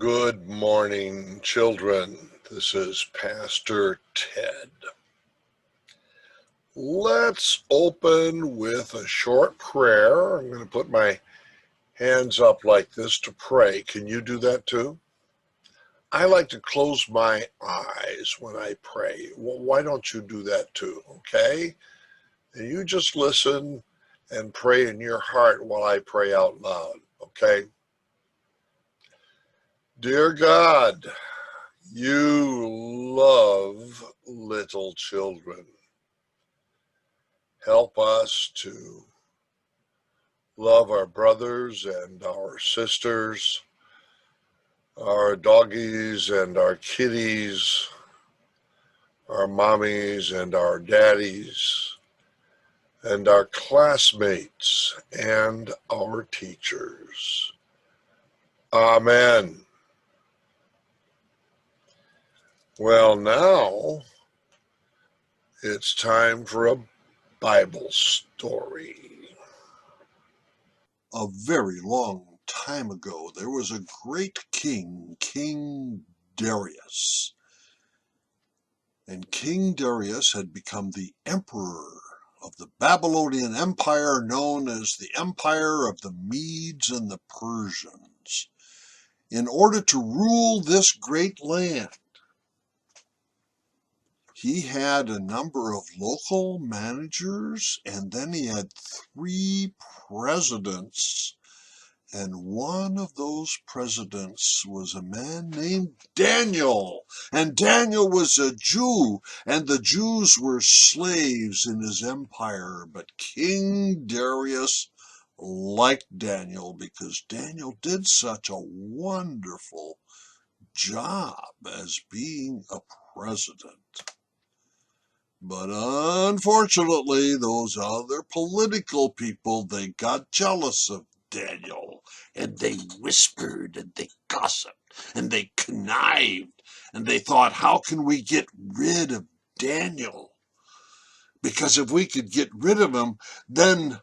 Good morning, children. This is Pastor Ted. Let's open with a short prayer. I'm going to put my hands up like this to pray. Can you do that too? I like to close my eyes when I pray. Well, why don't you do that too, okay? And you just listen and pray in your heart while I pray out loud, okay? Dear God, you love little children. Help us to love our brothers and our sisters, our doggies and our kitties, our mommies and our daddies, and our classmates and our teachers. Amen. Well, now it's time for a Bible story. A very long time ago, there was a great king, King Darius. And King Darius had become the emperor of the Babylonian Empire, known as the Empire of the Medes and the Persians. In order to rule this great land, he had a number of local managers, and then he had 3 presidents. And one of those presidents was a man named Daniel. And Daniel was a Jew, and the Jews were slaves in his empire. But King Darius liked Daniel because Daniel did such a wonderful job as being a president. But unfortunately, those other political people, they got jealous of Daniel, and they whispered, and they gossiped, and they connived, and they thought, how can we get rid of Daniel? Because if we could get rid of him, then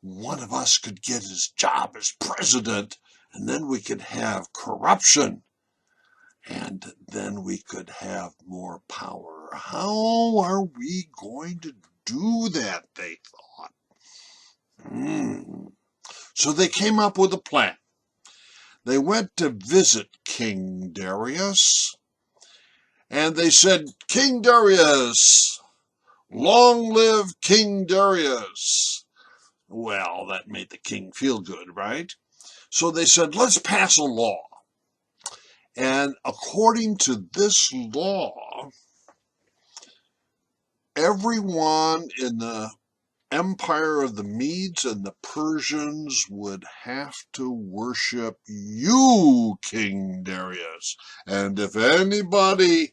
one of us could get his job as president, and then we could have corruption. And then we could have more power. How are we going to do that, they thought. So they came up with a plan. They went to visit King Darius, and they said, King Darius, long live King Darius. Well, that made the king feel good, right? So they said, let's pass a law. And according to this law, everyone in the empire of the Medes and the Persians would have to worship you, King Darius. And if anybody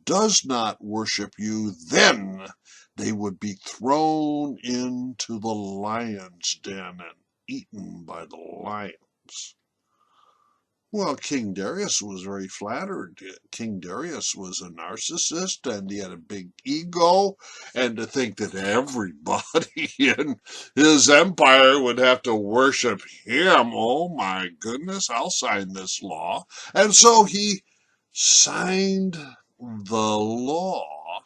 does not worship you, then they would be thrown into the lion's den and eaten by the lions. Well, King Darius was very flattered. King Darius was a narcissist, and he had a big ego, and to think that everybody in his empire would have to worship him, oh my goodness, I'll sign this law. And so he signed the law,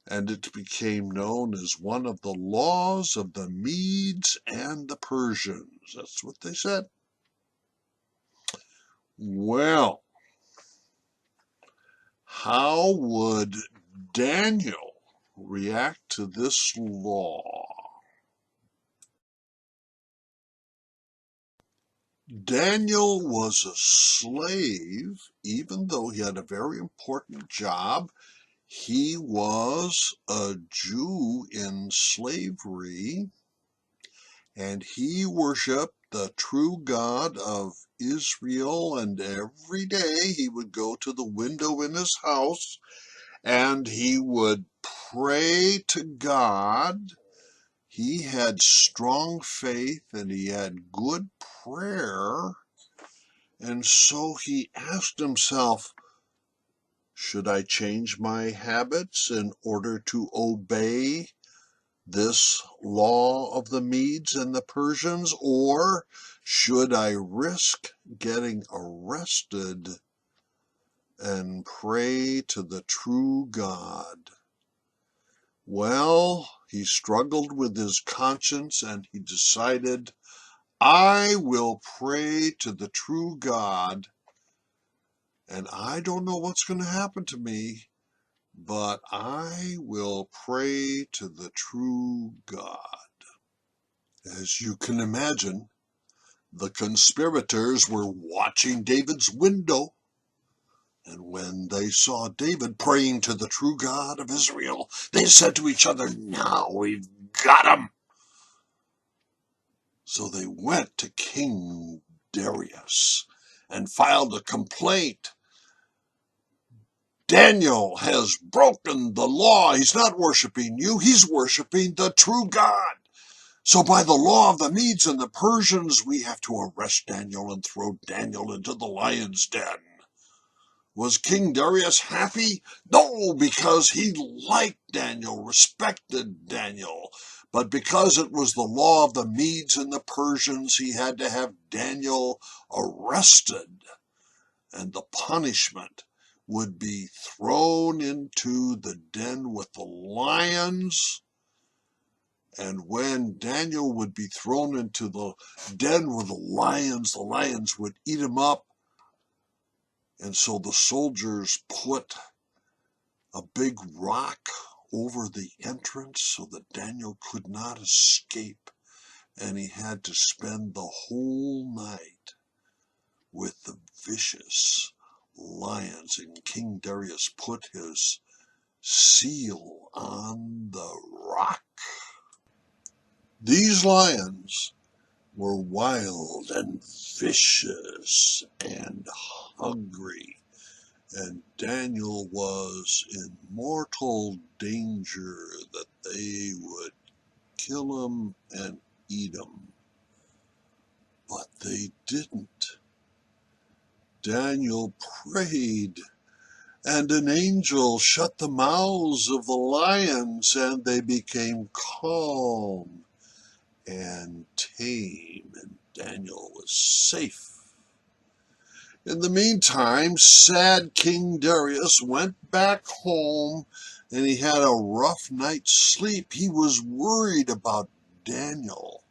and it became known as one of the laws of the Medes and the Persians. That's what they said. Well, how would Daniel react to this law? Daniel was a slave, even though he had a very important job. He was a Jew in slavery, and he worshiped the true God of Israel, and every day he would go to the window in his house and he would pray to God. He had strong faith and he had good prayer, and so he asked himself, should I change my habits in order to obey this law of the Medes and the Persians, or should I risk getting arrested and pray to the true God? Well, he struggled with his conscience and he decided, I will pray to the true God, and I don't know what's going to happen to me, but I will pray to the true God. As you can imagine, the conspirators were watching David's window, and when they saw David praying to the true God of Israel, they said to each other, now we've got him. So they went to King Darius and filed a complaint. Daniel has broken the law. He's not worshiping you. He's worshiping the true God. So by the law of the Medes and the Persians, we have to arrest Daniel and throw Daniel into the lion's den. Was King Darius happy? No, because he liked Daniel, respected Daniel. But because it was the law of the Medes and the Persians, he had to have Daniel arrested. And the punishment would be thrown into the den with the lions. And when Daniel would be thrown into the den with the lions would eat him up. And so the soldiers put a big rock over the entrance so that Daniel could not escape. And he had to spend the whole night with the vicious lions. And King Darius put his seal on the rock. These lions were wild and vicious and hungry, and Daniel was in mortal danger that they would kill him and eat him. But they didn't. Daniel prayed, and an angel shut the mouths of the lions, and they became calm and tame, and Daniel was safe. In the meantime, sad King Darius went back home, and he had a rough night's sleep. He was worried about Daniel.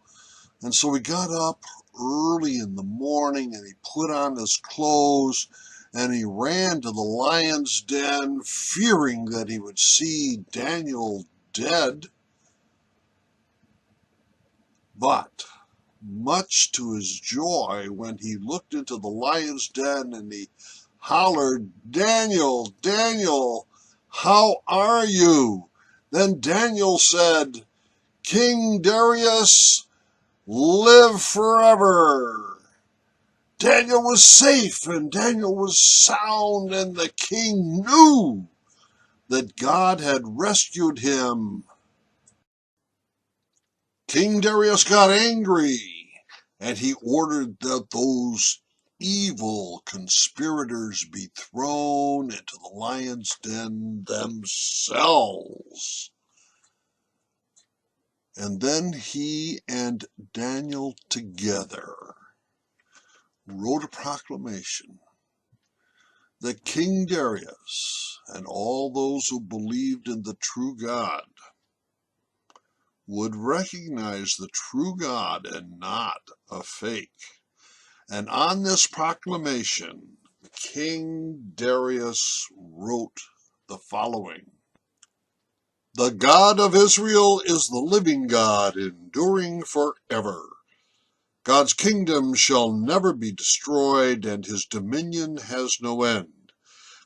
And so he got up early in the morning, and he put on his clothes, and he ran to the lion's den, fearing that he would see Daniel dead. But much to his joy, when he looked into the lion's den and he hollered, Daniel, Daniel, how are you? Then Daniel said, King Darius, live forever. Daniel was safe and Daniel was sound, and the king knew that God had rescued him. King Darius got angry, and he ordered that those evil conspirators be thrown into the lion's den themselves. And then he and Daniel together wrote a proclamation that King Darius and all those who believed in the true God would recognize the true God and not a fake. And on this proclamation, King Darius wrote the following: The God of Israel is the living God, enduring forever. God's kingdom shall never be destroyed, and his dominion has no end.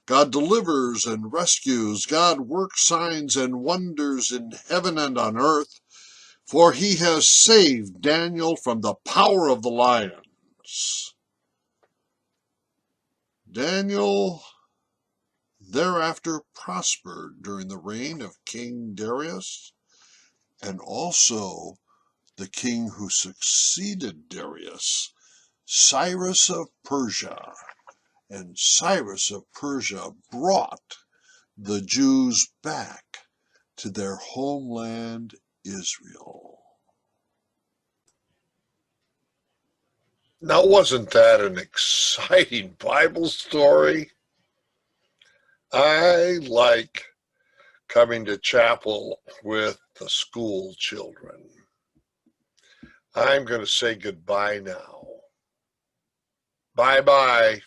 God delivers and rescues. God works signs and wonders in heaven and on earth, for he has saved Daniel from the power of the lions. Daniel thereafter prospered during the reign of King Darius, and also the king who succeeded Darius, Cyrus of Persia. And Cyrus of Persia brought the Jews back to their homeland, Israel. Now, wasn't that an exciting Bible story? I like coming to chapel with the school children. I'm going to say goodbye now. Bye-bye.